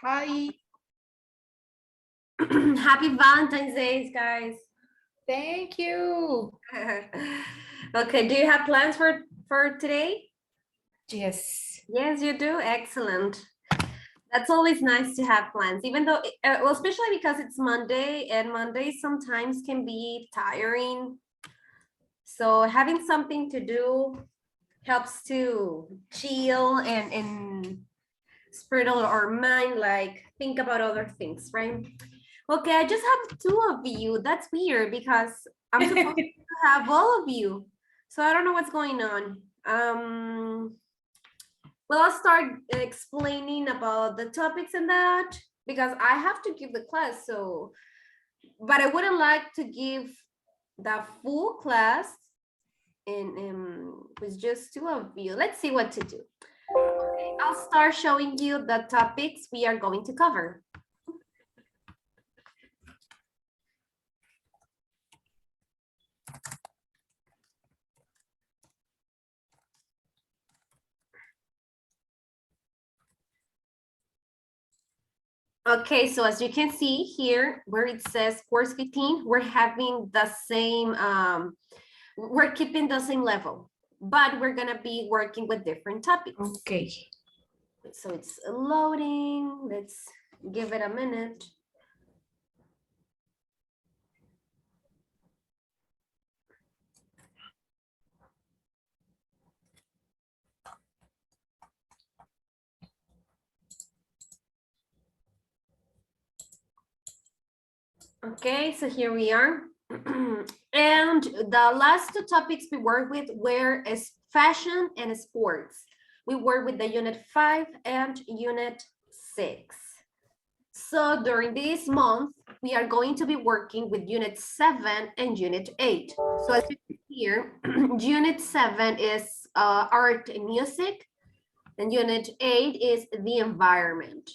Hi. Happy Valentine's Day, guys. Thank you. Okay, do you have plans for today? Yes. Yes, you do. Excellent. That's always nice to have plans, even though, well, especially because it's Monday, and Mondays sometimes can be tiring. So having something to do helps to chill and spread our mind, like think about other things, right? Okay, I just have two of you. That's weird because I'm supposed to have all of you. So I don't know what's going on. Well, I'll start explaining about the topics and that because I have to give the class. So, but I wouldn't like to give the full class with just two of you. Let's see what to do. Okay, I'll start showing you the topics we are going to cover. Okay, so as you can see here, where it says course 15, we're having the same, we're keeping the same level, but we're gonna be working with different topics. Okay. So it's loading. Let's give it a minute. Okay, so here we are. And the last two topics we worked with were fashion and sports. We worked with the unit 5 and unit 6. So during this month, we are going to be working with unit 7 and unit 8. So as you can see here, unit 7 is art and music, and unit 8 is the environment.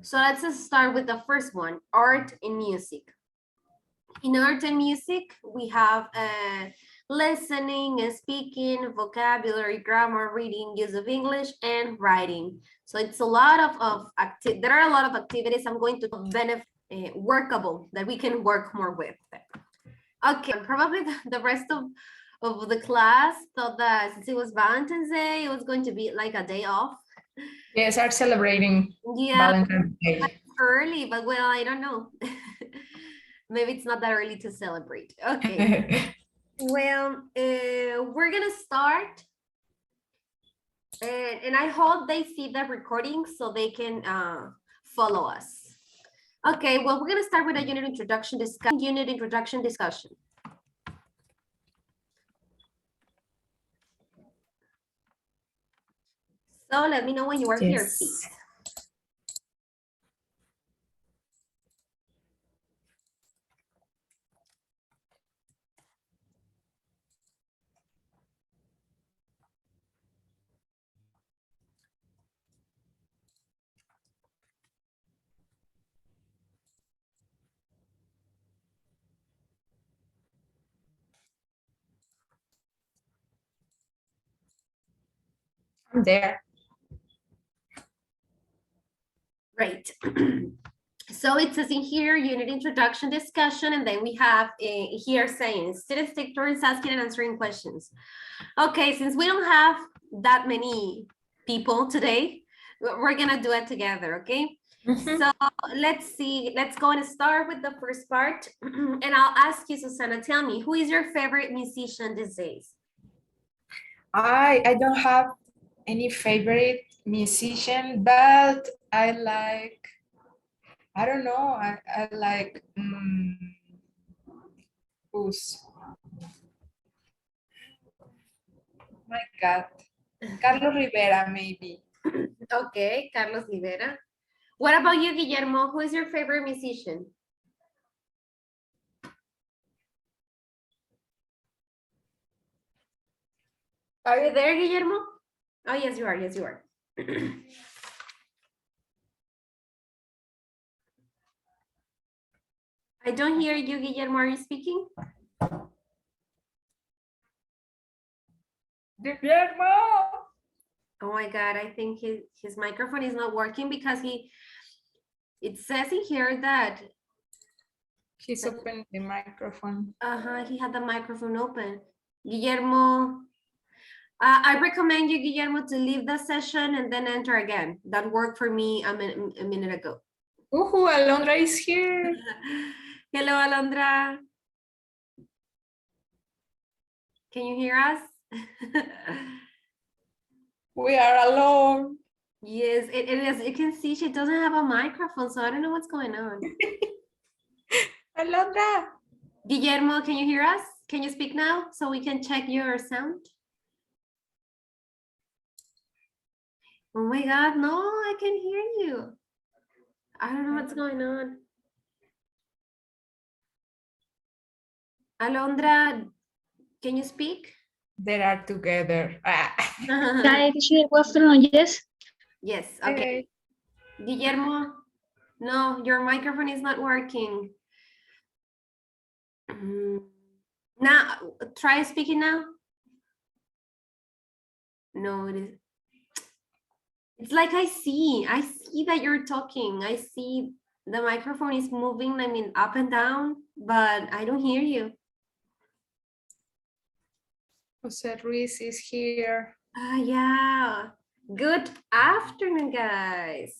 So let's just start with the first one, art and music. In art and music, we have listening and speaking, vocabulary, grammar, reading, use of English, and writing. So it's a lot of there are a lot of activities I'm going to benefit workable that we can work more with. Okay, probably the rest of the class thought that since it was Valentine's Day, it was going to be like a day off. Yes, are celebrating Valentine's Day. Early, but well, I don't know. Maybe it's not that early to celebrate. Okay. Well, we're gonna start, and I hope they see the recording so they can follow us. Okay, well, we're gonna start with a unit introduction discussion. So let me know when you are here, please. I'm there. Great. So it says in here, unit introduction discussion, and then we have here saying students take turns asking and answering questions. Okay, since we don't have that many people today, we're gonna do it together, okay? So let's see, let's go and start with the first part. And I'll ask you, Susana, tell me, who is your favorite musician these days? I don't have any favorite musician, but I like, I don't know, I like, who's, my God, Carlos Rivera, maybe. Okay, Carlos Rivera. What about you, Guillermo? Who is your favorite musician? Are you there, Guillermo? Oh, yes, you are. Yes, you are. I don't hear you, Guillermo. Are you speaking? Guillermo! Oh my God, I think his microphone is not working because It says in here that He's open the microphone. he had the microphone open. Guillermo, I recommend you, Guillermo, to leave the session and then enter again. That worked for me a minute ago. Woohoo, Alondra is here. Hello, Alondra. Can you hear us? We are alone. Yes, it is. You can see she doesn't have a microphone, so I don't know what's going on. Alondra. Guillermo, can you hear us? Can you speak now so we can check your sound? Oh my God, no, I can hear you. I don't know what's going on. Alondra, can you speak? They are together. Hi, teacher. Good afternoon. Yes. Yes, okay. Guillermo, no, your microphone is not working. Now, try speaking now. No, it is. It's like I see that you're talking. I see the microphone is moving, I mean, up and down, but I don't hear you. Jose Ruiz is here. Yeah. Good afternoon, guys.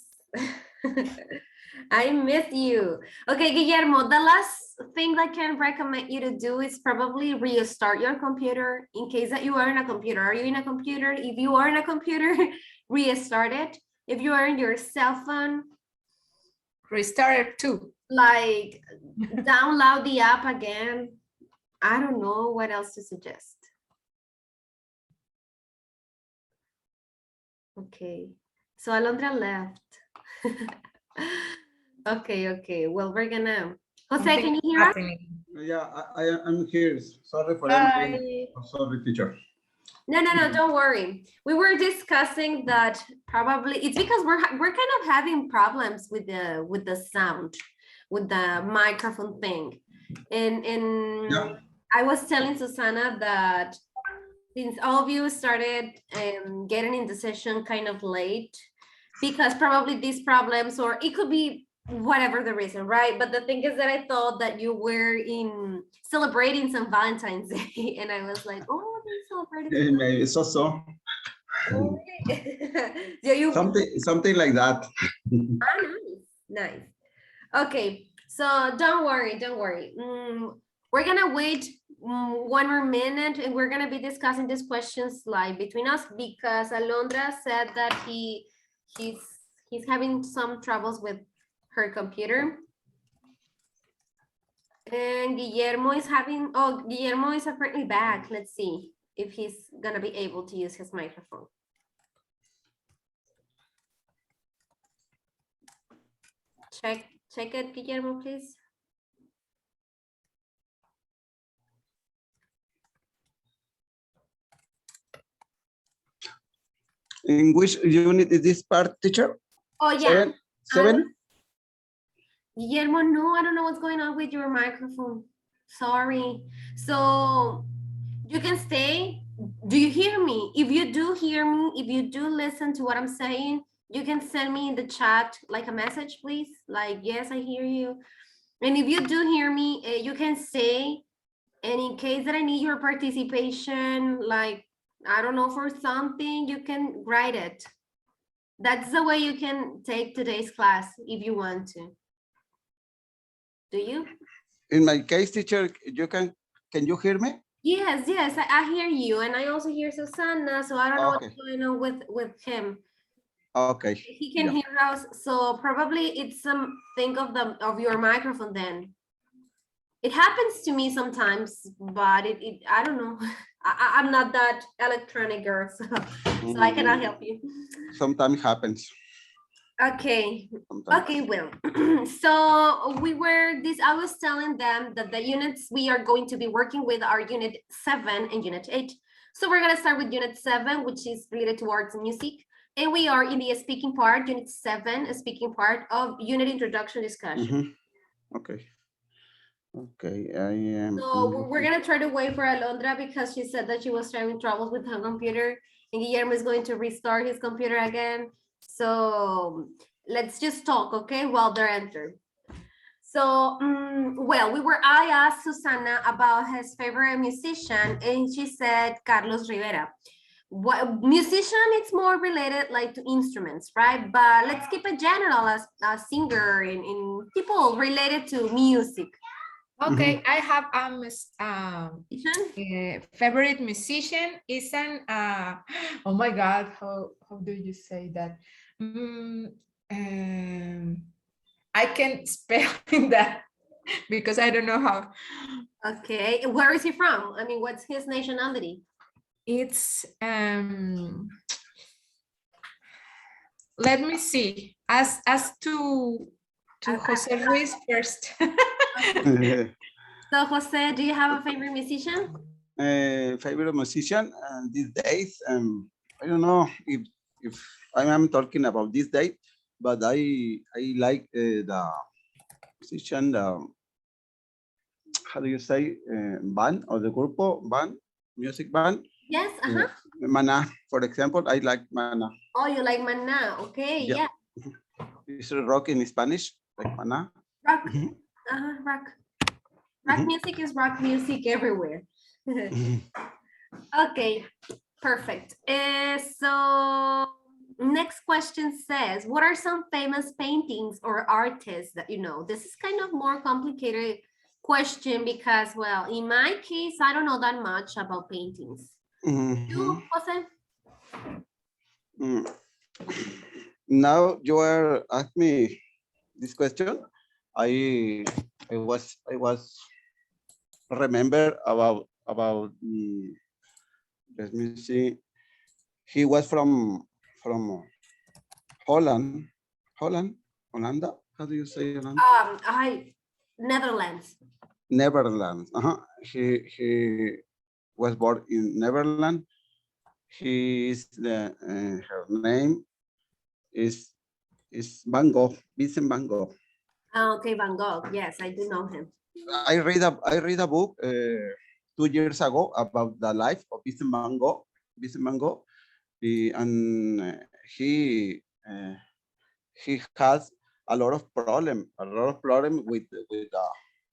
I miss you. Okay, Guillermo, the last thing I can recommend you to do is probably restart your computer in case that you are in a computer. Are you in a computer? If you are in a computer, restart it. If you are in your cell phone, Restart it too. like download the app again. I don't know what else to suggest. Okay, so Alondra left. Okay. Well, we're gonna. Jose, can you hear us? Yeah, I'm here. Sorry for everything. Hi. Oh, sorry, teacher. No, don't worry. We were discussing that probably it's because we're kind of having problems with the sound, with the microphone thing, and Yeah. I was telling Susana that since all of you started getting in the session kind of late, because probably these problems, or it could be whatever the reason, right? But the thing is that I thought that you were in celebrating some Valentine's Day, and I was like, oh, they celebrated. Maybe so. Yeah, you Something like that. nice. Okay, so don't worry. We're gonna wait one more minute, and we're gonna be discussing these questions like between us, because Alondra said that he's having some troubles with her computer, and Guillermo is apparently back. Let's see if he's gonna be able to use his microphone. Check it, Guillermo, please. In which unit is this part, teacher? Oh yeah. Seven? Guillermo, no, I don't know what's going on with your microphone. Sorry. So you can stay. Do you hear me? If you do hear me, if you do listen to what I'm saying, you can send me in the chat like a message, please. Like, yes, I hear you. And if you do hear me, you can say, and in case that I need your participation, like, I don't know, for something, you can write it. That's the way you can take today's class if you want to. Do you? In my case, teacher, can you hear me? Yes, I hear you, and I also hear Susana, so I don't know what's going on with him. Okay. He can hear us, so probably it's something of your microphone then. It happens to me sometimes, but I don't know. I'm not that electronic girl, so I cannot help you. Sometimes happens. Okay. Sometimes. Okay, well, so I was telling them that the units we are going to be working with are unit 7 and unit 8. So we're going to start with unit 7, which is related towards music. And we are in the speaking part, unit 7, a speaking part of unit introduction discussion. Okay. Okay, I am. So we're going to try to wait for Alondra because she said that she was having troubles with her computer, and Guillermo is going to restart his computer again. So let's just talk, okay, while they're entered. So, well, I asked Susana about his favorite musician, and she said Carlos Rivera. What musician? It's more related like to instruments, right? But let's keep it general as a singer in people related to music. Okay, I have Musician? favorite musician is an oh my god, how do you say that? I can spell that because I don't know how. Okay, where is he from? I mean, what's his nationality? It's let me see. As to Jose Luis first. So, Jose, do you have a favorite musician? Favorite musician these days. I don't know if I am talking about this day, but I like the musician. How do you say band or the grupo band, music band? Yes. Mana, for example, I like Mana. Oh, you like Maná? Okay, Yeah. yeah. It's rock in Spanish, like Mana. Rock. Mhm. Rock. Rock Mhm. music is rock music everywhere. Okay, perfect. So next question says, what are some famous paintings or artists that you know? This is kind of more complicated question because, well, in my case, I don't know that much about paintings. You, Mhm. Jose? Mm. Now you are asking me this question. I was remember about let me see. He was from Holland, Holanda. How do you say Holland? Netherlands. Netherlands. He was born in Netherlands. Her name is Van Gogh, Vincent Van Gogh. Okay, Van Gogh. Yes, I do know him. I read a book 2 years ago about the life of Vincent Van Gogh. Vincent Van Gogh, and he has a lot of problem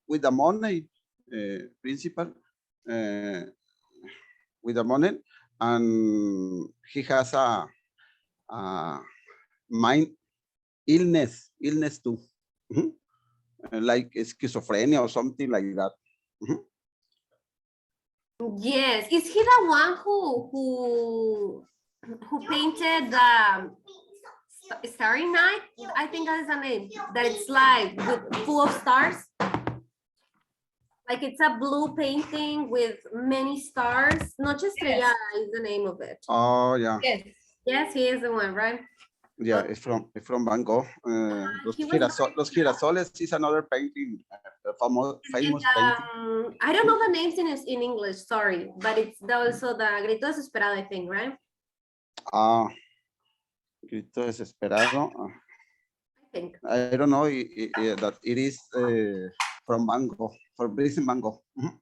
with the money principle, uh, with the money, and he has a mind illness too. Mhm. Like schizophrenia or something like that. Mhm. Yes, is he the one who painted the Starry Night? I think that is the name. That it's like with full of stars. Like it's a blue painting with many stars. Noche Estrellada is the name of it. Oh yeah, Yes. Yes, he is the one, right? yeah. It's from Van Gogh. he was Los Girasoles is another painting, famous painting. I don't know the names in English, sorry, but it's also the Grito Desesperado, I think, right? Ah, Grito Desesperado. I think. I don't know that it is from Van Gogh, from Vincent Van Gogh. Mhm.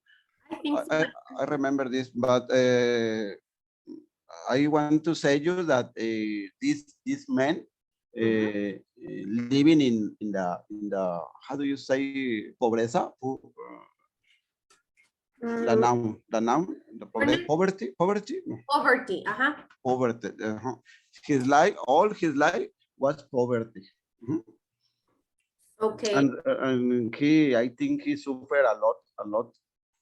I think so. I remember this, but I want to say you that this man living in the how do you say pobreza? The noun, the poverty, no, Poverty, poverty. His life, all his life was poverty. Mhm. Okay. And I think he suffered a lot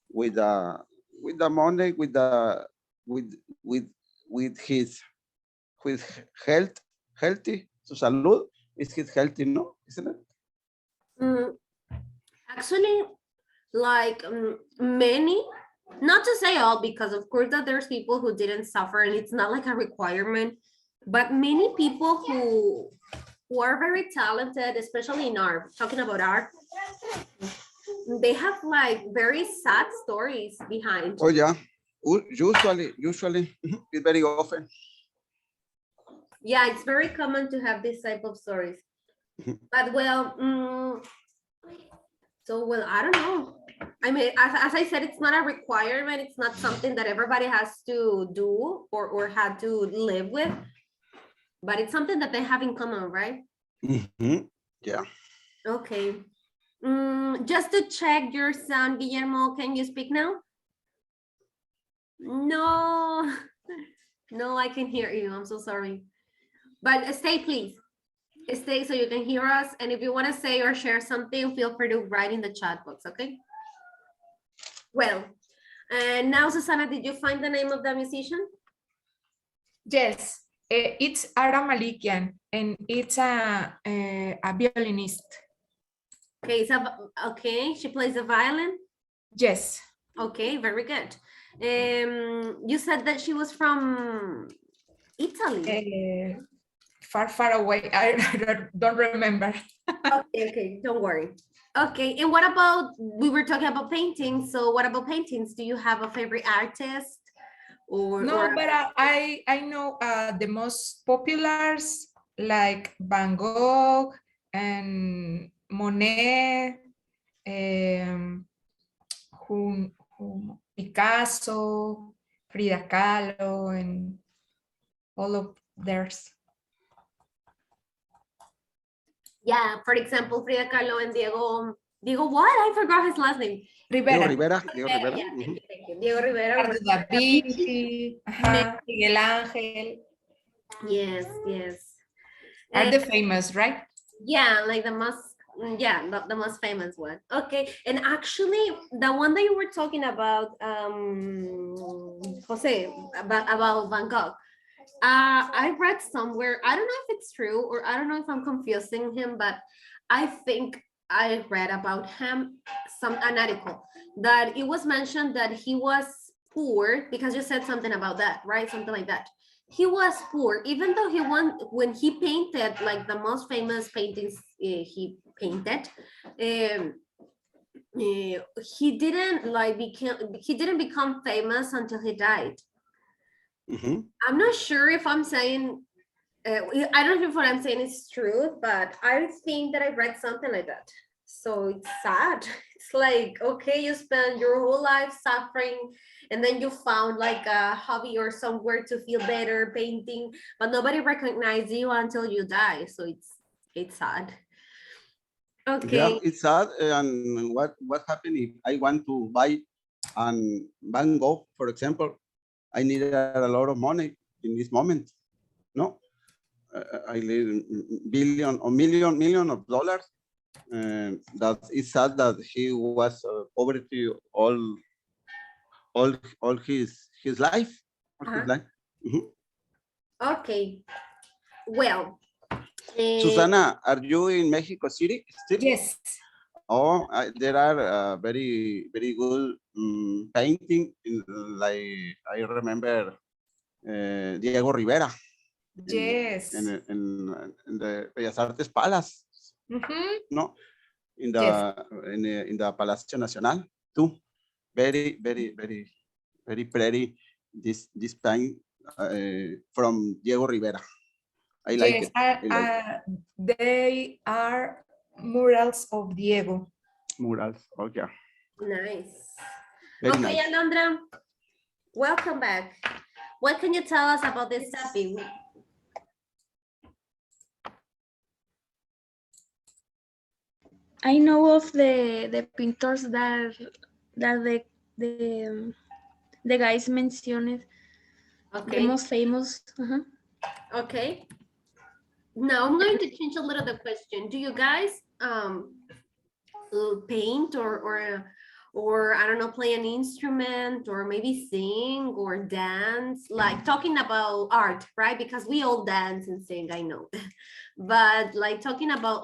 with the money, with his healthy, su salud is his healthy, no, isn't it? Actually, like many, not to say all, because of course that there's people who didn't suffer and it's not like a requirement, but many people who are very talented, especially in art, talking about art, they have like very sad stories behind. Oh yeah, usually it's very often. Yeah, it's very common to have this type of stories. But well, so well, I don't know. I mean, as I said, it's not a requirement. It's not something that everybody has to do or had to live with, but it's something that they have in common, right? Mhm. Yeah. Okay. Just to check your sound, Guillermo, can you speak now? No, no, I can hear you. I'm so sorry. But stay, please. Stay so you can hear us. And if you want to say or share something, feel free to write in the chat box, okay? Well, and now, Susana, did you find the name of the musician? Yes, it's Ara Malikian, and it's a violinist. Okay, okay, she plays the violin. Yes. Okay, very good. You said that she was from Italy. Far, far away. I don't remember. Okay, don't worry. Okay, and what about, we were talking about paintings, so what about paintings? Do you have a favorite artist? No, but I know the most populars like Van Gogh and Monet, Picasso, Frida Kahlo, and all of theirs. Yeah, for example, Frida Kahlo and Diego what? I forgot his last name. Diego Rivera. Rivera. Diego Rivera. Yeah, Mhm. thank you. Diego Rivera. Leonardo da Vinci, Miguel Ángel. Yes, yes. Are the famous, right? Yeah, like the most, yeah, the most famous one. Okay, and actually, the one that you were talking about, Jose, about Van Gogh. I read somewhere, I don't know if it's true or I don't know if I'm confusing him, but I think I read about him an article that it was mentioned that he was poor because you said something about that, right? Something like that. He was poor, even though when he painted like the most famous paintings he painted, he didn't become famous until he died. Mhm. I'm not sure if I'm saying, I don't know if what I'm saying is true, but I think that I read something like that. So it's sad. It's like, okay, you spend your whole life suffering and then you found like a hobby or somewhere to feel better painting, but nobody recognizes you until you die. So it's sad. Yeah, Okay. it's sad. And what happened if I want to buy an Van Gogh, for example? I needed a lot of money in this moment. No, I need billion or million of dollars. That it's sad that he was poverty all his life. All his life. Mhm. Okay. Well, Susana, are you in Mexico City still? Yes. Oh, there are very good painting. Like I remember Diego Rivera. Yes. In the Bellas Artes Palace. No, in the Palacio Nacional too. Very pretty. This paint from Diego Rivera. I like Yes, it. they are murals of Diego. Murals. Oh yeah. nice. Very Okay, nice. Alondra, welcome back. What can you tell us about this topic? I know of the pintors that the guys mentioned, Okay. the most famous. Okay. Now I'm going to change a little the question. Do you guys paint or I don't know, play an instrument or maybe sing or dance, like talking about art, right? Because we all dance and sing, I know. But like talking about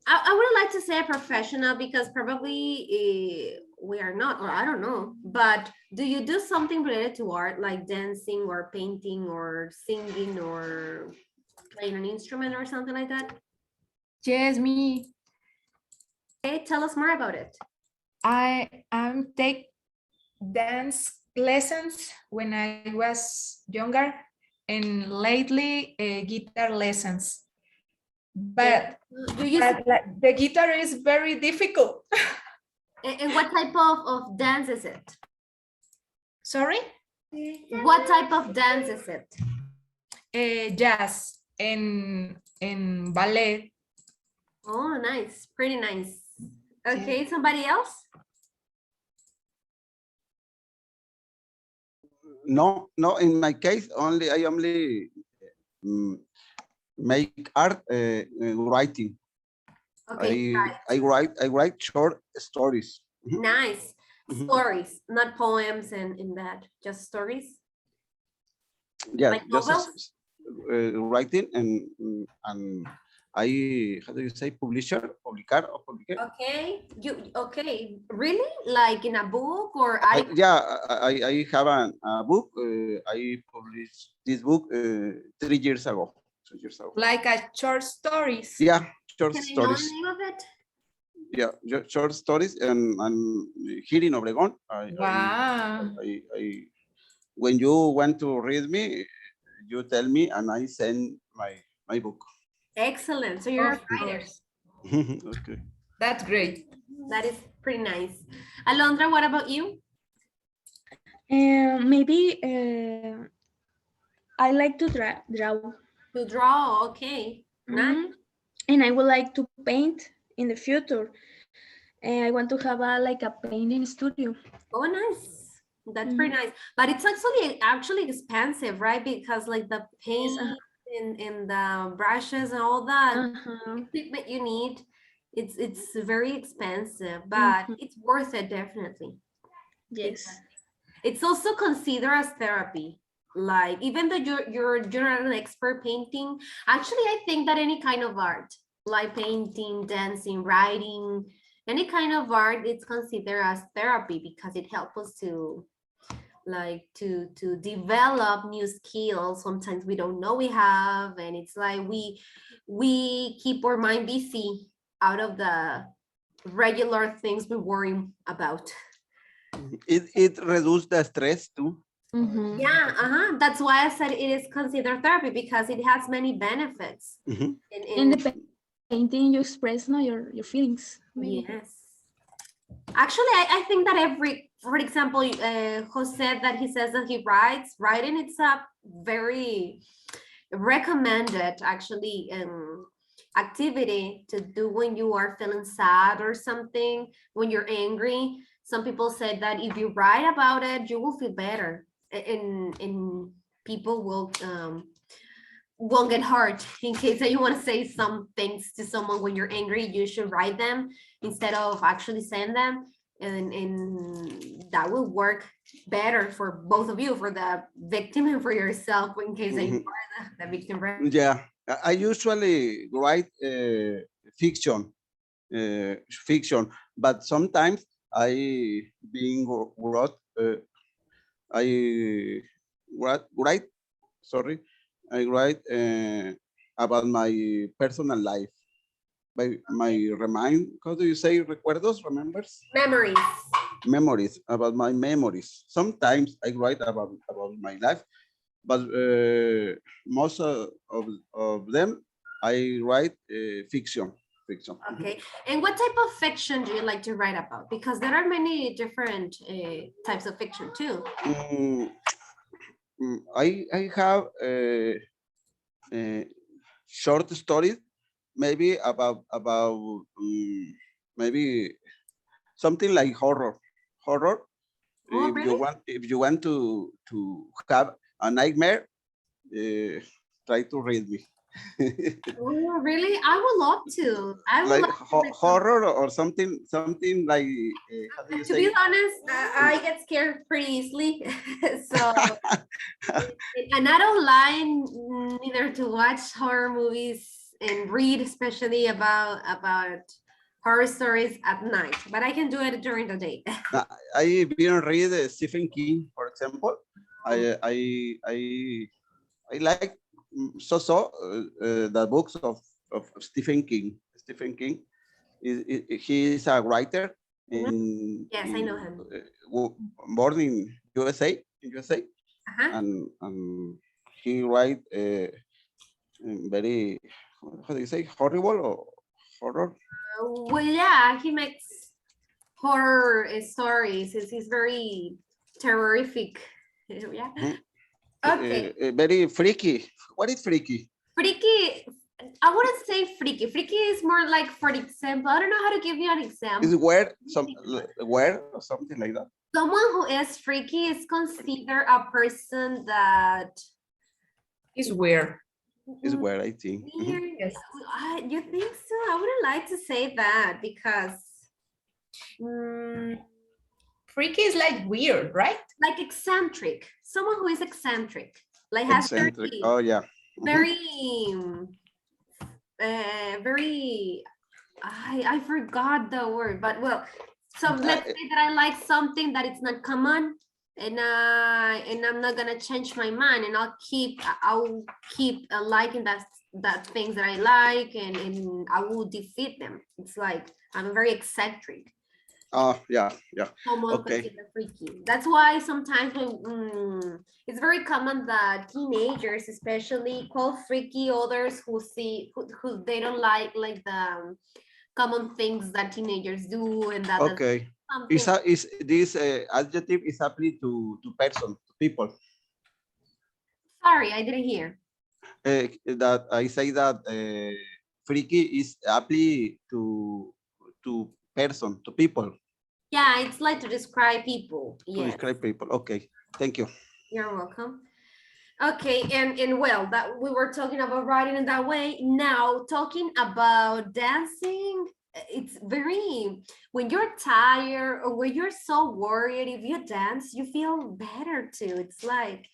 I would like to say a professional because probably we are not, or I don't know, but do you do something related to art like dancing or painting or singing or playing an instrument or something like that? Yes, me. Okay, tell us more about it. I take dance lessons when I was younger, and lately guitar lessons. But, the guitar is very difficult. And what type of dance is it? Sorry? What type of dance is it? Jazz, and in ballet. Oh, nice. Pretty nice. Okay, somebody else? No, no. In my case, I only mm, make art writing. Okay, I write short stories. Mhm, nice. mhm. Stories, not poems and in that, just stories. Yeah, Like just novels? writing and I, how do you say, publicar or publique? Okay, okay, really? Like in a book or Yeah, I have a book. I published this book 3 years ago. 2 years ago. Like a short stories. Yeah, short Can I know the stories. name of it? Yeah, short stories and here in Obregon. Wow. When you want to read me, you tell me and I send my book. Excellent. So you're a Of writer. course. Okay. That's great. That is pretty nice. Alondra, what about you? Maybe I like to draw. To draw, okay. Nice. Mhm. And I would like to paint in the future. And I want to have like a painting studio. Oh, nice. That's pretty nice. But it's actually expensive, right? Because like the paint and the brushes and all that equipment you need, it's very expensive, but it's worth it definitely. Yes. It's also considered as therapy. Like even though you're not an expert painting, actually I think that any kind of art, like painting, dancing, writing, any kind of art, it's considered as therapy because it helps us to to develop new skills sometimes we don't know we have, and it's like we keep our mind busy out of the regular things we worry about. It reduces the stress too. Yeah, that's why I said it is considered therapy because it has many benefits. Mhm. In the painting, you express your feelings. Maybe. Yes. Actually, I think that for example, Jose, that he says that he writing, it's a very recommended actually activity to do when you are feeling sad or something, when you're angry. Some people say that if you write about it, you will feel better, and people won't get hurt. In case that you want to say some things to someone when you're angry, you should write them instead of actually saying them, and that will work better for both of you, for the victim and for yourself, in case that you are the victim, right? Yeah, I usually write fiction, but sometimes I being wrote I write sorry, I write about my personal life. My how do you say, recuerdos, remembers? Memories, about my memories. Sometimes I write about my life, but most of them I write fiction. Okay, and what type of fiction do you like to write about? Because there are many different types of fiction too. I have short stories, maybe about maybe something like horror. Oh, really? If you want to have a nightmare, try to read me. Oh, really? I would love to. I would Like love to read some. horror or something like how do you To say? be honest, I get scared pretty easily. So, and I don't like neither to watch horror movies and read, especially about horror stories at night. But I can do it during the day. I didn't read Stephen King, for example. I like the books of Stephen King. Stephen King he is a writer Yes, I know him. born in USA, and he write very, how do you say, horrible or horror? Well, yeah, he makes horror stories. He's very terrific. Yeah. Okay. Very freaky. What is freaky? Freaky. I wouldn't say freaky. Freaky is more like, for example, I don't know how to give you an example. Is weird, weird or something like that? Someone who is freaky is considered a person that It's weird. It's weird, I think. Mhm. weird. Yes. You think so? I wouldn't like to say that because Freaky is like weird, right? like eccentric. Someone who is eccentric, like has Eccentric. very, Oh yeah. Mhm. very I forgot the word, but well, so let's Uh, say that I like something that it's not common, and I'm not gonna change my mind, and I'll keep liking that things that I like, and I will defeat them. It's like I'm very eccentric. Oh yeah, yeah. Someone Okay. considered freaky. That's why sometimes it's very common that teenagers especially call freaky others who they don't like the common things that teenagers do, and that that's Okay. something. Is this adjective is applied to person, to people? Sorry, I didn't hear. That I say that freaky is applied to person, to people, Yeah, it's like to describe people. to Yes, describe people. Okay. Thank you. you're welcome. Okay, and well, that we were talking about writing in that way. Now talking about dancing, it's very, when you're tired or when you're so worried, if you dance, you feel better too. It's like,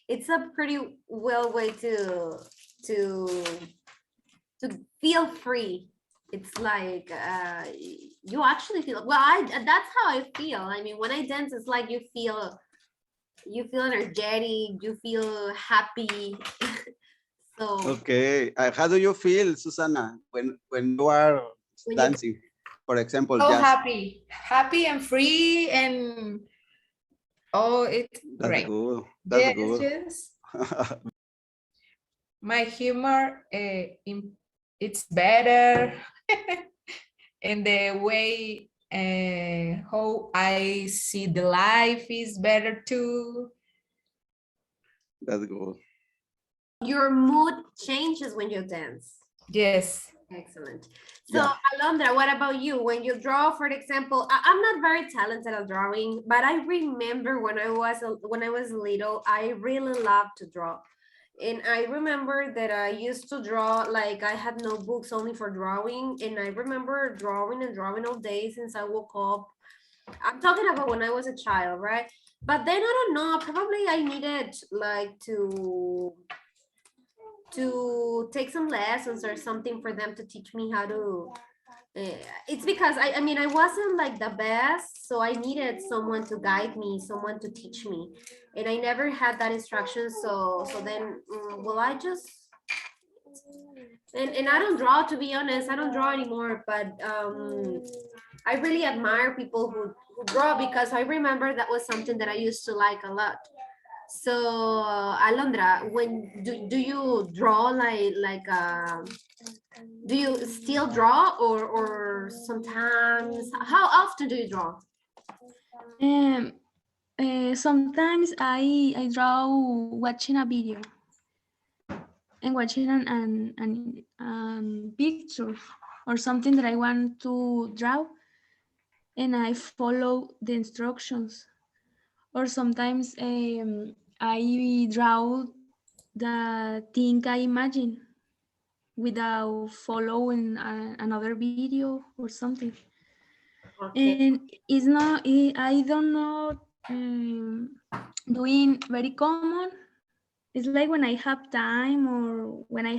it's a pretty well way to feel free. It's like you actually feel, well, that's how I feel. I mean, when I dance, it's like you feel energetic, you feel happy. So Okay. How do you feel, Susana, when you are when you dancing? For example, So jazz. happy and free, and oh, it's That's great. good. That's Yes, good. yes. My humor, it's better, and the way how I see the life is better too. That's good. your mood changes when you dance. Yes. Excellent. So Yeah. Alondra, what about you? When you draw, for example, I'm not very talented at drawing, but I remember when I was little, I really loved to draw. And I remember that I used to draw, like I had notebooks only for drawing. And I remember drawing and drawing all day since I woke up. I'm talking about when I was a child, right? But then I don't know, probably I needed like to take some lessons or something for them to teach me how to it's because I mean I wasn't like the best, so I needed someone to guide me, someone to teach me, and I never had that instruction. So then well, I just and I don't draw, to be honest. I don't draw anymore, but I really admire people who draw, because I remember that was something that I used to like a lot. So Alondra, when do you draw like do you still draw, or sometimes, how often do you draw? Sometimes I draw watching a video and watching an picture or something that I want to draw, and I follow the instructions. Or sometimes I draw the thing I imagine without following another video or something. Okay. And it's not, I don't know, doing very common. It's like when I have time, or when I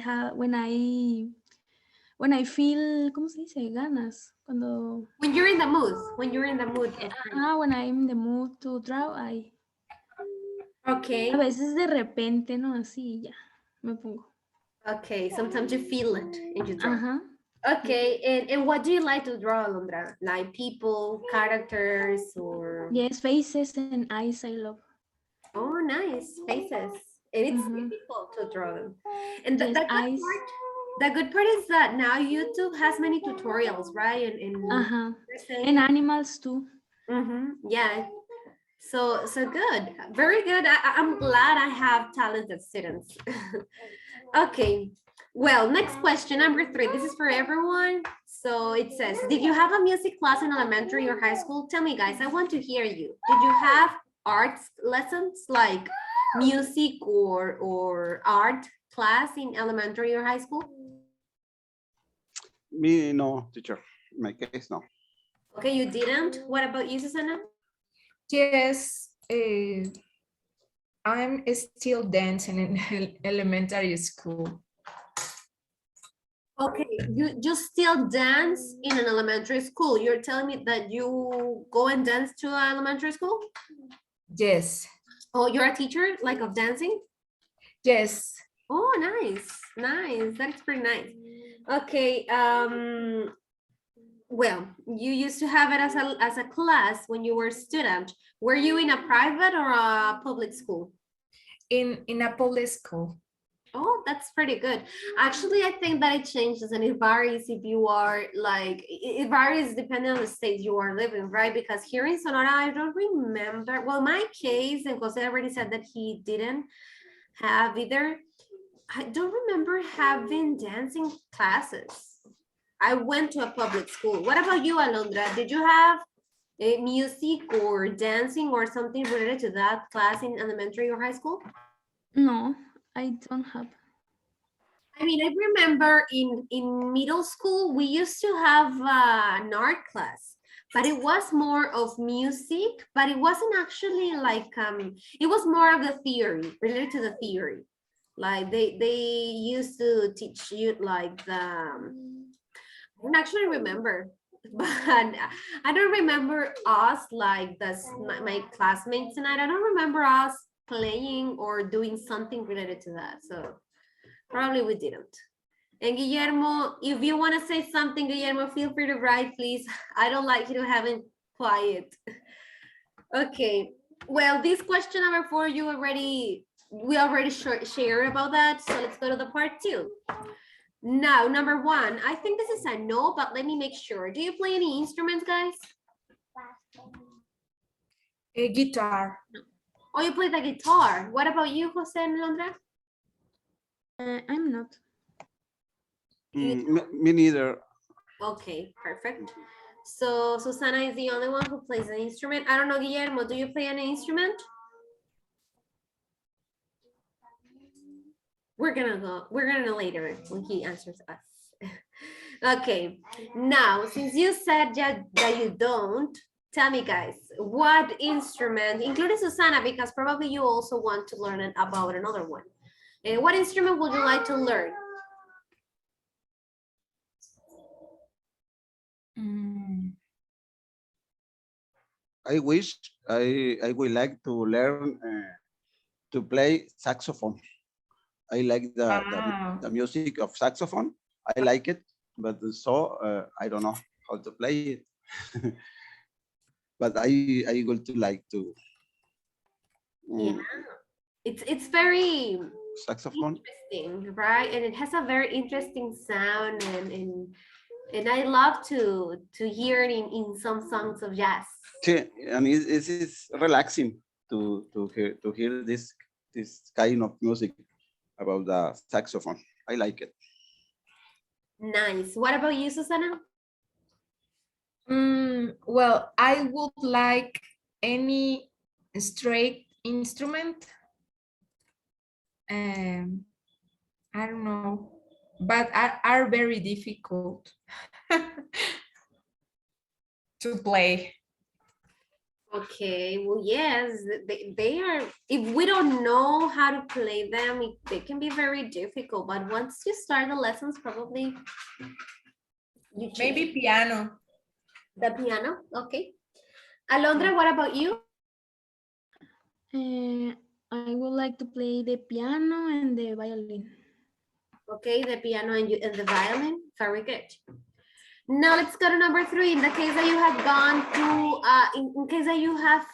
feel, ¿cómo se dice? Ganas. Cuando, When you're in the mood, when you're in the mood. when I'm in the mood to draw, a Okay. veces de repente, ¿no? Así ya, me pongo. Okay, sometimes you feel it and you draw. Ajá. Okay, and what do you like to draw, Alondra? Like people, characters, or? Yes, faces and eyes I love. Oh, nice, faces. And it's difficult to draw them. And Yes, eyes. the good part is that now YouTube has many tutorials, right? And And animals too. yeah. So good, very good. I'm glad I have talented students. Okay, Well, next question, number 3. This is for everyone. So it says, did you have a music class in elementary or high school? Tell me, guys, I want to hear you. Did you have arts lessons like music or art class in elementary or high school? Me, no, teacher. In my case, no. Okay, you didn't. What about you, Susana? Yes, I'm still dancing in elementary school. Okay, you still dance in an elementary school. You're telling me that you go and dance to an elementary school? Yes, Oh, you're a teacher, like of dancing? yes, Oh, nice, nice. That's pretty nice. Okay, well, you used to have it as a class when you were a student. Were you in a private or a public school? in a public school. Oh, that's pretty good. Actually, I think that it changes and it varies if you are like, it varies depending on the state you are living, right? Because here in Sonora, I don't remember. Well, my case, and Jose already said that he didn't have either. I don't remember having dancing classes. I went to a public school. What about you, Alondra? Did you have a music or dancing or something related to that class in elementary or high school? No, I don't have. I mean, I remember in middle school, we used to have an art class, but it was more of music, but it wasn't actually like, it was more of the theory, related to the theory. Like they used to teach you like the, I don't actually remember, but I don't remember us like my classmates tonight. I don't remember us playing or doing something related to that. So probably we didn't. And Guillermo, if you want to say something, Guillermo, feel free to write, please. I don't like you to have it quiet. Okay. Well, this question number 4, we already shared about that. So let's go to the part 2. Now, number 1, I think this is a no, but let me make sure. Do you play any instruments, guys? A guitar. Oh, you play the guitar. What about you, Jose and Londra? I'm not. Me neither. Okay, perfect. So Susana is the only one who plays an instrument. I don't know, Guillermo, do you play any instrument? We're gonna know later when he answers us. Okay, now, since you said that you don't, tell me, guys, what instrument, including Susana, because probably you also want to learn about another one. What instrument would you like to learn? I wish I would like to learn to play saxophone. I like Wow. the music of saxophone. I like it, but so I don't know how to play it. But I would like to. Yeah, it's very Saxophone. interesting, right? And it has a very interesting sound, and I love to hear it in some songs of jazz. And it is relaxing to hear this kind of music about the saxophone. I like it. Nice. What about you, Susana? Well, I would like any straight instrument. I don't know, but are very difficult to play. Okay, well, yes, they are, if we don't know how to play them, they can be very difficult, but once you start the lessons, probably you Maybe piano. the piano. Okay. Alondra, what about you? I would like to play the piano and the violin. Okay, the piano and the violin. Very good. Now let's go to number 3. In the case that you have gone to, in case that you have,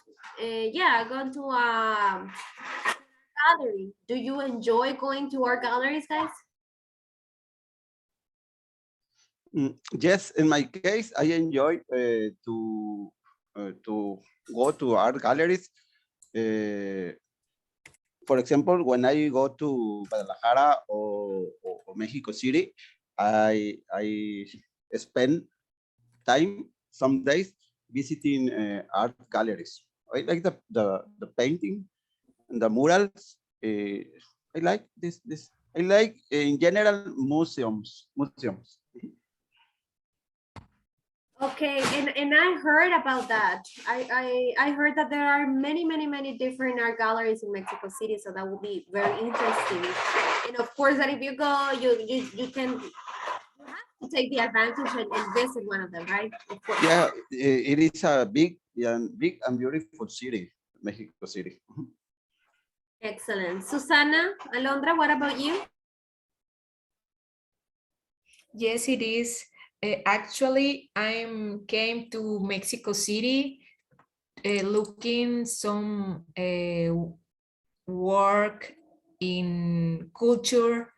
gone to a gallery. Do you enjoy going to art galleries, guys? Yes, in my case, I enjoy to go to art galleries for example, when I go to Guadalajara or Mexico City, I spend time some days visiting art galleries. I like the painting and the murals. I like this. I like in general museums. Okay, and I heard about that. I heard that there are many different art galleries in Mexico City, so that will be very interesting. And of course, that if you go, you can have to take the advantage and visit one of them, right? Of course. Yeah, it is a big and beautiful city, Mexico City. Excellent. Susana, Alondra, what about you? Yes, it is. Actually, I came to Mexico City looking some work in culture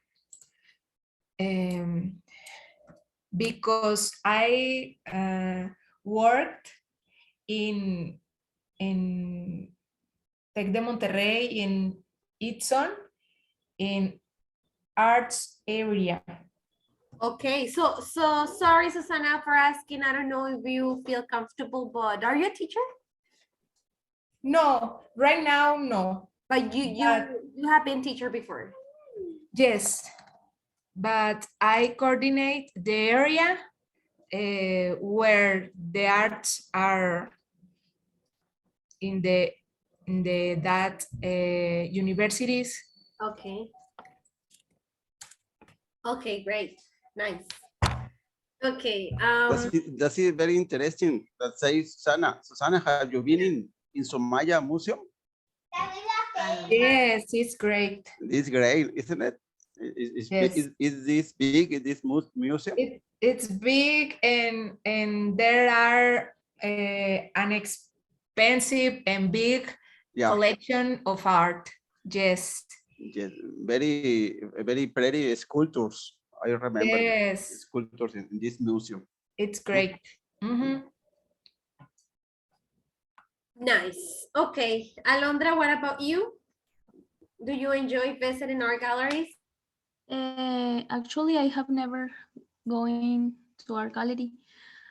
because I worked in Tec de Monterrey in Itson in arts area. Okay, so sorry, Susana, for asking. I don't know if you feel comfortable, but are you a teacher? No, right now, no. But you have been teacher before. Yes, but I coordinate the area where the arts are in the that universities. Okay. Okay, great. Nice. Okay. That's it, very interesting. That says Susana, have you been in Somaya Museum? Yes, it's great. It's great, isn't it? Yes. Is this big? Is this museum? It's big and there are an expensive and big collection of art. Yes. Yes, very pretty sculptures. I remember Yes, sculptures in this museum. it's great. Mhm. Nice. Okay. Alondra, what about you? Do you enjoy visiting art galleries? Actually, I have never going to art gallery,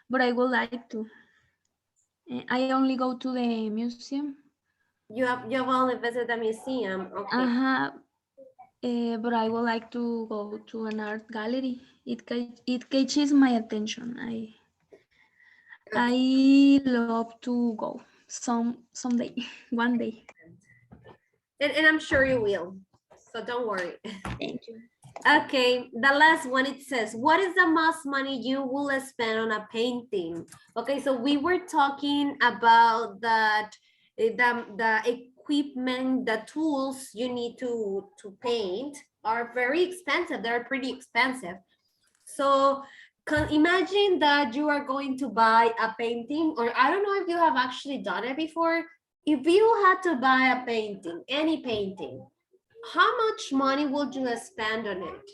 but I would like to. I only go to the museum. You have only visited the museum. Okay. But I would like to go to an art gallery. It catches my attention. I love to go someday, one day. And I'm sure you will. So don't worry. Thank you. Okay, the last one, it says, what is the most money you will spend on a painting? Okay, so we were talking about that, the equipment, the tools you need to paint are very expensive. They're pretty expensive. So imagine that you are going to buy a painting, or I don't know if you have actually done it before. If you had to buy a painting, any painting, how much money would you spend on it?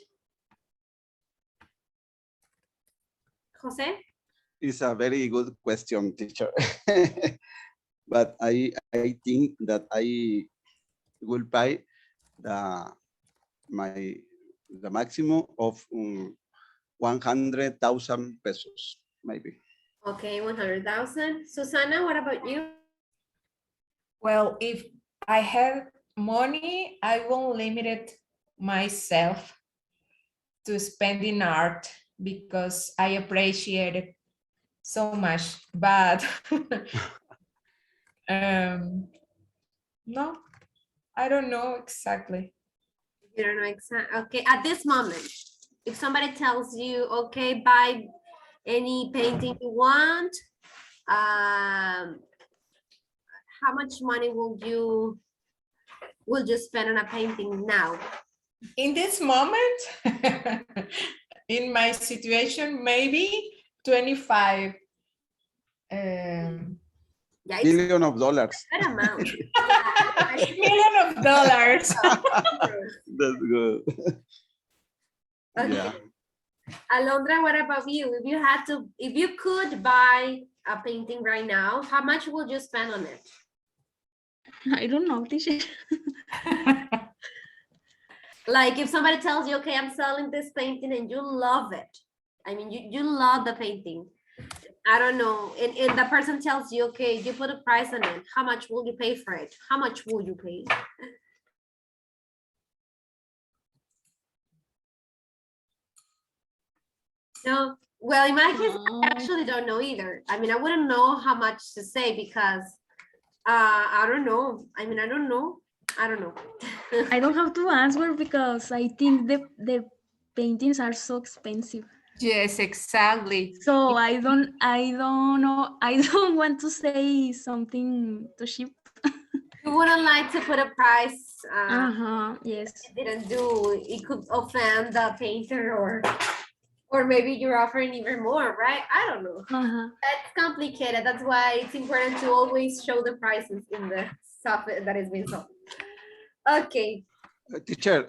Jose? It's a very good question, teacher. But I think that I will buy the maximum of 100,000 pesos, maybe. Okay, 100,000. Susana, what about you? Well, if I have money, I won't limit myself to spending art because I appreciate it so much. But no, I don't know exactly. You don't know exactly. Okay, at this moment, if somebody tells you, okay, buy any painting you want, how much money will you spend on a painting now? In this moment, in my situation, maybe 25 Billion of dollars. That amount. million of dollars. That's good. Okay. Yeah. Alondra, what about you? If you could buy a painting right now, how much would you spend on it? I don't know, teacher. Like if somebody tells you, okay, I'm selling this painting and you love it. I mean, you love the painting. I don't know. And the person tells you, okay, you put a price on it. How much will you pay for it? How much will you pay? No. Well, in my case, I No. actually don't know either. I mean, I wouldn't know how much to say because I don't know. I mean, I don't know. I don't know. I don't have to answer because I think the paintings are so expensive. Yes, exactly. So I don't know. I don't want to say something too cheap. You wouldn't like to put a price. Yes. Didn't do. It could offend the painter, or maybe you're offering even more, right? I don't know. That's complicated. That's why it's important to always show the prices in the stuff that is being sold. Okay. Teacher,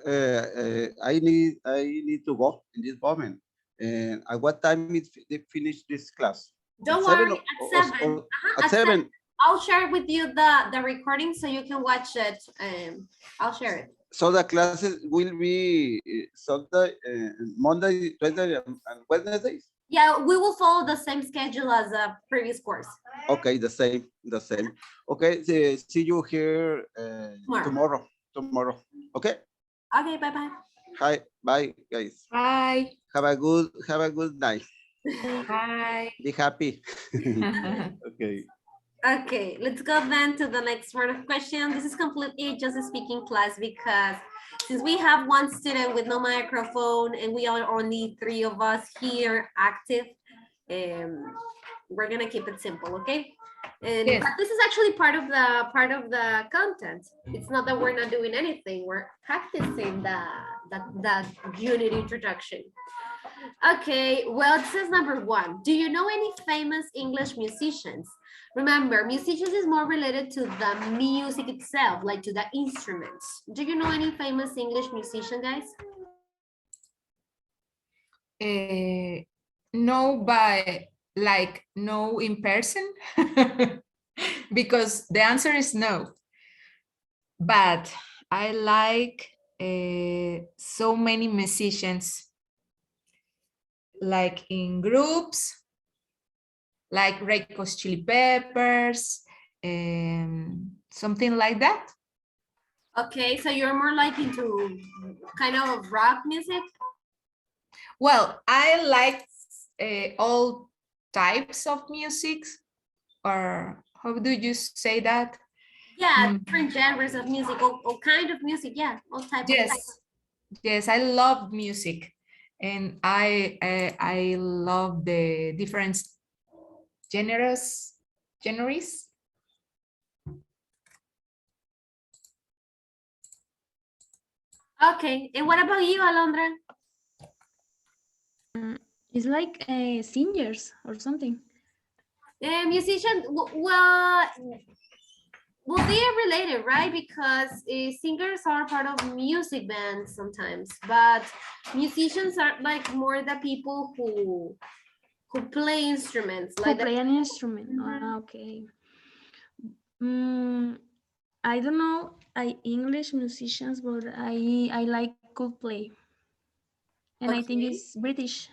I need to go in this moment. And at what time they finish this class? Don't At 7 worry, at 7. at At 7. I'll share with you the recording so you can watch it. I'll share it. So the classes will be Sunday, Monday, Tuesday, and Wednesdays. Yeah, we will follow the same schedule as the previous course. Okay, the same. Okay, see you here tomorrow. Okay. Okay, bye-bye. Hi, bye, guys. Bye. Have a good night. Bye. Be happy. Okay. Okay, let's go then to the next round of questions. This is completely just a speaking class because since we have one student with no microphone and we are only 3 of us here active, we're gonna keep it simple, okay? And Yes. but this is actually part of the content. It's not that we're not doing anything. We're practicing the unit introduction. Okay, well, this is number 1. Do you know any famous English musicians? Remember, musicians is more related to the music itself, like to the instruments. Do you know any famous English musician, guys? No, but like no in person, because the answer is no. But I like so many musicians, like in groups, like Red Hot Chili Peppers, something like that. Okay, so you're more like into kind of rock music? Well, I like all types of music, or how do you say that? Yeah, different genres of music, all kind of music, yeah, all types. Yes, I love music, and I love the different genres. Okay, and what about you, Alondra? It's like singers or something. Musician, well, they are related, right? Because singers are part of music bands sometimes, but musicians are like more the people who play instruments. Who Like play an instrument. Okay. I don't know English musicians, but I like Coldplay. And I think it's British.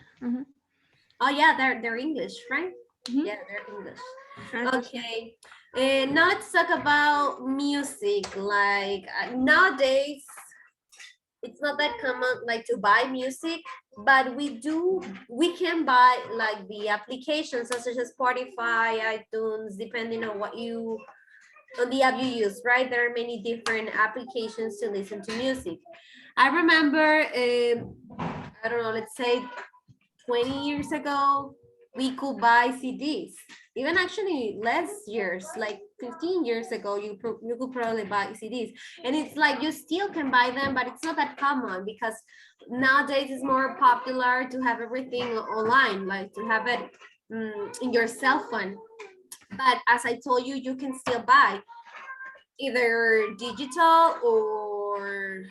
Oh yeah, they're English, right? Yeah, they're English. Okay, and now let's talk about music. Like nowadays, it's not that common like to buy music, but we can buy like the applications such as Spotify, iTunes, depending on on the app you use, right? There are many different applications to listen to music. I remember, I don't know, let's say 20 years ago, we could buy CDs. Even actually less years, like 15 years ago, you could probably buy CDs. And it's like you still can buy them, but it's not that common because nowadays it's more popular to have everything online, like to have it in your cell phone. But as I told you, you can still buy either digital or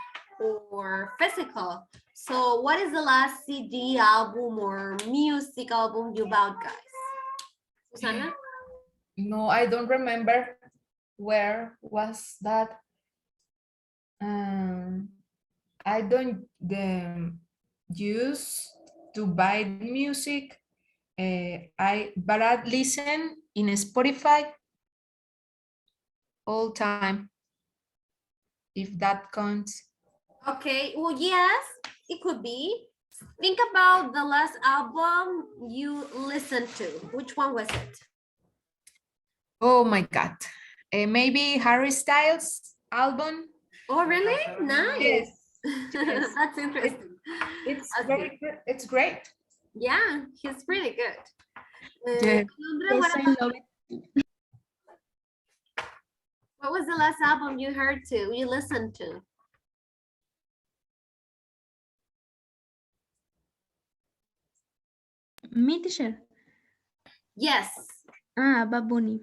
physical. So what is the last CD album or music album you bought, guys? Susana? No, I don't remember. where was that? I don't use to buy music. But I listen in Spotify all time, if that counts. Okay, well, yes, it could be. Think about the last album you listened to. Which one was it? Oh my God. Maybe Harry Styles album. Oh, really? Nice. Yes. Yes. That's interesting. It's Okay. very good. It's great. Yeah, he's really good. Yeah. Alondra, Yes, what, I about- love it. what was the last album you heard to, you listened to? Me, teacher. Yes. Bad Bunny.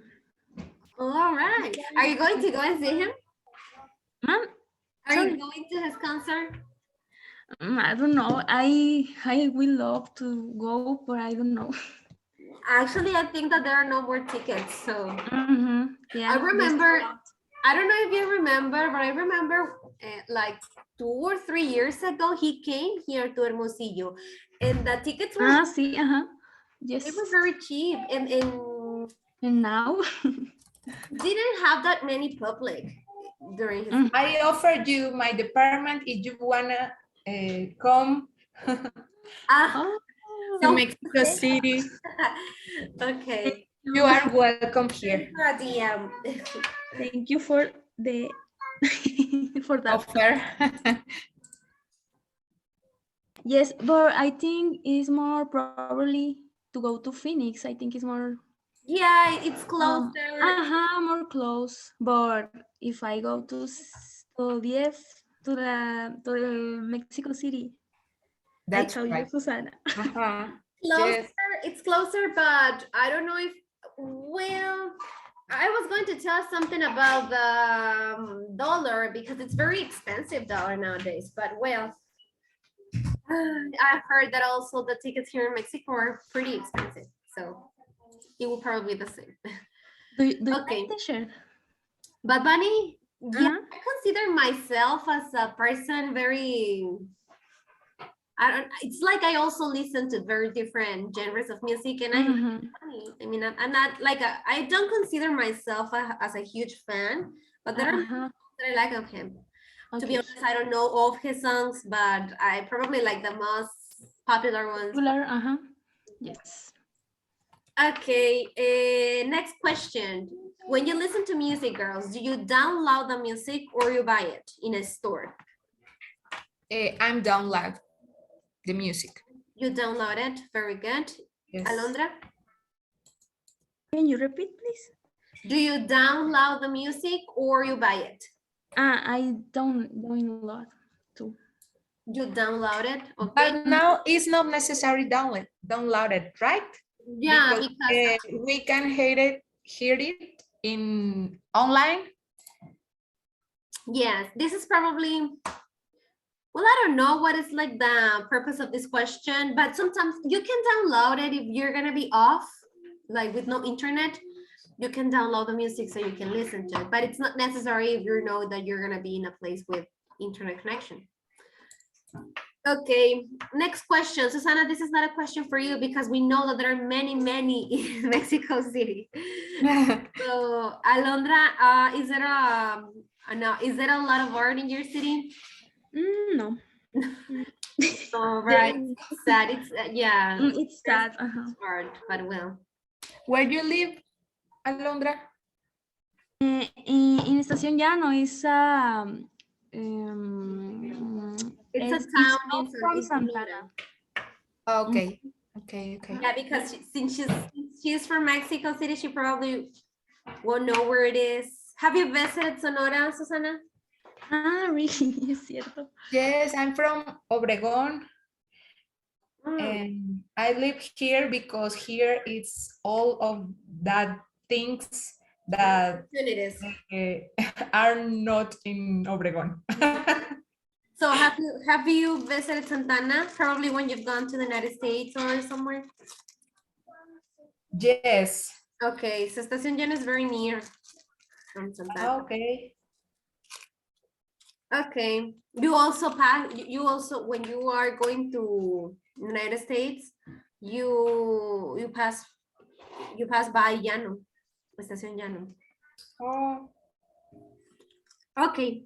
All right. Are you going to go and see him? Ma'am, Are Sorry. you going to his concert? I don't know. I will love to go, but I don't know. Actually, I think that there are no more tickets. So Yeah. I there's remember, a lot. I don't know if you remember, but I remember like 2 or 3 years ago, he came here to Hermosillo and the tickets were, See, yes. they were very cheap and And now, didn't have that many public during his. I offered you my department if you wanna come Ah, oh, to So- Mexico City. okay. You are welcome here. For a DM. thank you for the for that. Offer. Yes, but I think it's more probably to go to Phoenix. I think it's more Yeah, it's closer. more close. But if I go to DF to the Mexico City, That's I tell right. you, Susana. Uh-huh. Closer, Yes. it's closer, but I don't know if, well, I was going to tell something about the dollar because it's very expensive dollar nowadays, but well, I've heard that also the tickets here in Mexico are pretty expensive, so it will probably be the same. Do you Okay. like the shirt? But Bunny, yeah, Uh-huh. I consider myself as a person very, it's like I also listen to very different genres of music and I funny. I mean, I'm not like I don't consider myself as a huge fan, but there are Uh-huh. that I like of him. To be Okay. honest, I don't know all of his songs, but I probably like the most popular ones. Popular, yes. Okay, next question. When you listen to music, girls, do you download the music or you buy it in a store? I'm download the music. You download it, very good. Yes. Alondra, Can you repeat, please? do you download the music or you buy it? I don't doing a lot too. You download it, okay? But now it's not necessary download it, right? Yeah, Because, because we can hear it in online. yes, this is probably, well, I don't know what is like the purpose of this question, but sometimes you can download it if you're gonna be off, like with no internet, you can download the music so you can listen to it, but it's not necessary if you know that you're gonna be in a place with internet connection. Okay, next question. Susana, this is not a question for you because we know that there are many in Mexico City. So, Alondra, is there a lot of art in your city? No. Oh, right. Sad. It's yeah. It's that. Art, but well. Where you live, Alondra? In Estación Llano is It's a it's town not in from Santana. Santana. Okay. Yeah, because since she's from Mexico City, she probably won't know where it is. Have you visited Sonora, Susana? Really? Es cierto. Yes, I'm from Obregón. Mm. And I live here because here it's all of that things that Opportunities. are not in Obregón. So have you visited Santana? Probably when you've gone to the United States or somewhere. Yes. Okay, so Estación Llano is very near. from Santana. Okay. Okay. You also pass. You also, when you are going to United States, you pass by Llano, Estación Llano. Oh, Okay.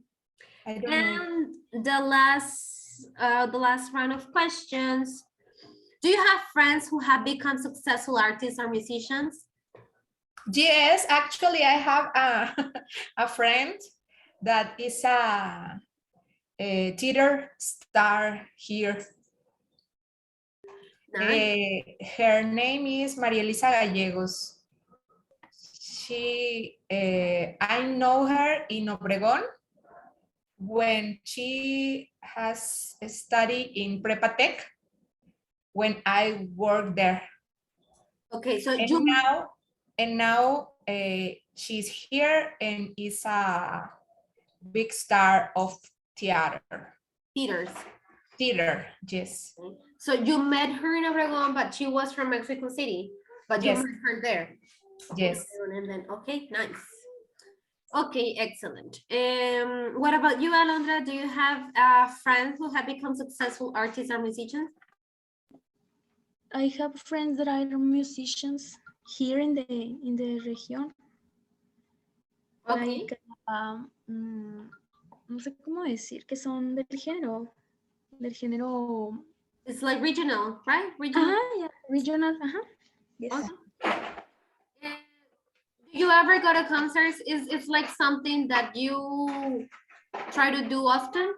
I don't know. And the last round of questions. Do you have friends who have become successful artists or musicians? Yes, actually, I have a friend that is a theater star here. Nice. Her name is María Elisa Gallegos. I know her in Obregón when she has studied in Prepa Tech when I worked there. Okay, so And you now she's here and is a big star of theater. theaters. Yes. So you met her in Obregón, but she was from Mexico City, but you Yes. met her there. Yes. And then, okay, nice. Okay, excellent. What about you, Alondra? Do you have friends who have become successful artists or musicians? I have friends that are musicians here in the region. Okay. Like, no sé cómo decir que son del género. It's like regional, right? Regional. Yeah, regional. Yes. Okay. And do you ever go to concerts? Is it's like something that you try to do often?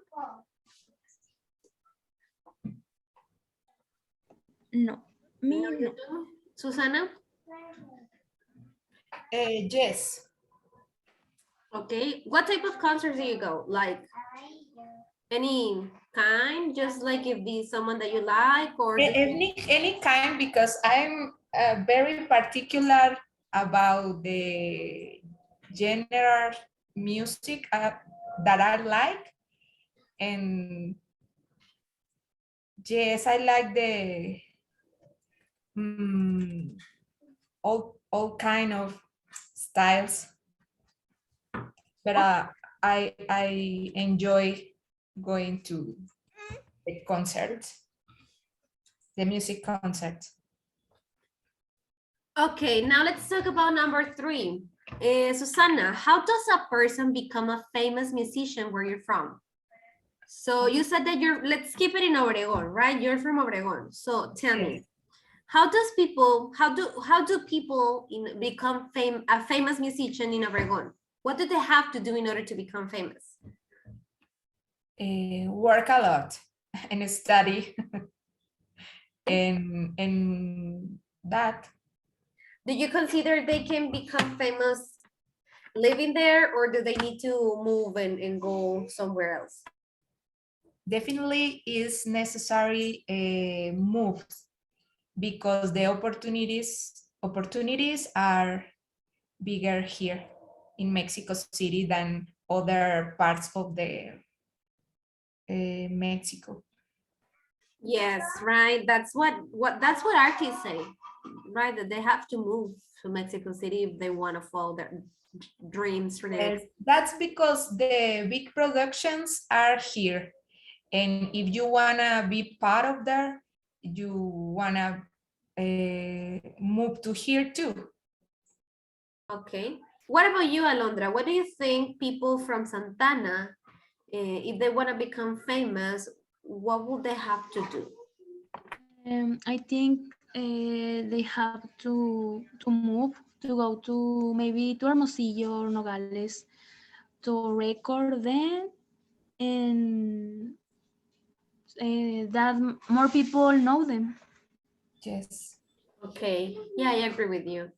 No, me No, you no. don't? Susana? Yes. Okay. What type of concerts do you go? Like any kind? Just like if there's someone that you like, or Any kind, because I'm very particular about the genre music that I like. And yes, I like the all kind of styles, but I enjoy going to the concerts, the music concerts. okay, now let's talk about number 3. Susana, how does a person become a famous musician where you're from? So you said that let's keep it in Obregón, right? You're from Obregón. So tell me, how do people become a famous musician in Obregón? What do they have to do in order to become famous? Work a lot and study and that. Do you consider they can become famous living there, or do they need to move and go somewhere else? Definitely is necessary move, because the opportunities are bigger here in Mexico City than other parts of the Mexico. Yes, right. That's what artists say, right? That they have to move to Mexico City if they want to follow their dreams for them. That's because the big productions are here, and if you wanna be part of there, you wanna move to here too. Okay. What about you, Alondra? What do you think people from Santana, if they want to become famous, what would they have to do? I think they have to move, to go to maybe to Hermosillo or Nogales to record them, and that more people know them. Yes. Okay. Yeah, I agree with you.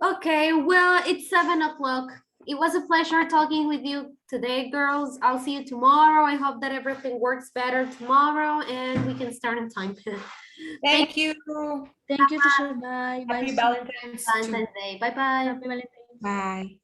Okay, well, it's 7 o'clock. It was a pleasure talking with you today, girls. I'll see you tomorrow. I hope that everything works better tomorrow and we can start in time. Thank you. Thank you, teacher. Bye. Happy Bye. Valentine's too. Valentine's Day. Bye-bye. Happy Valentine's. Bye.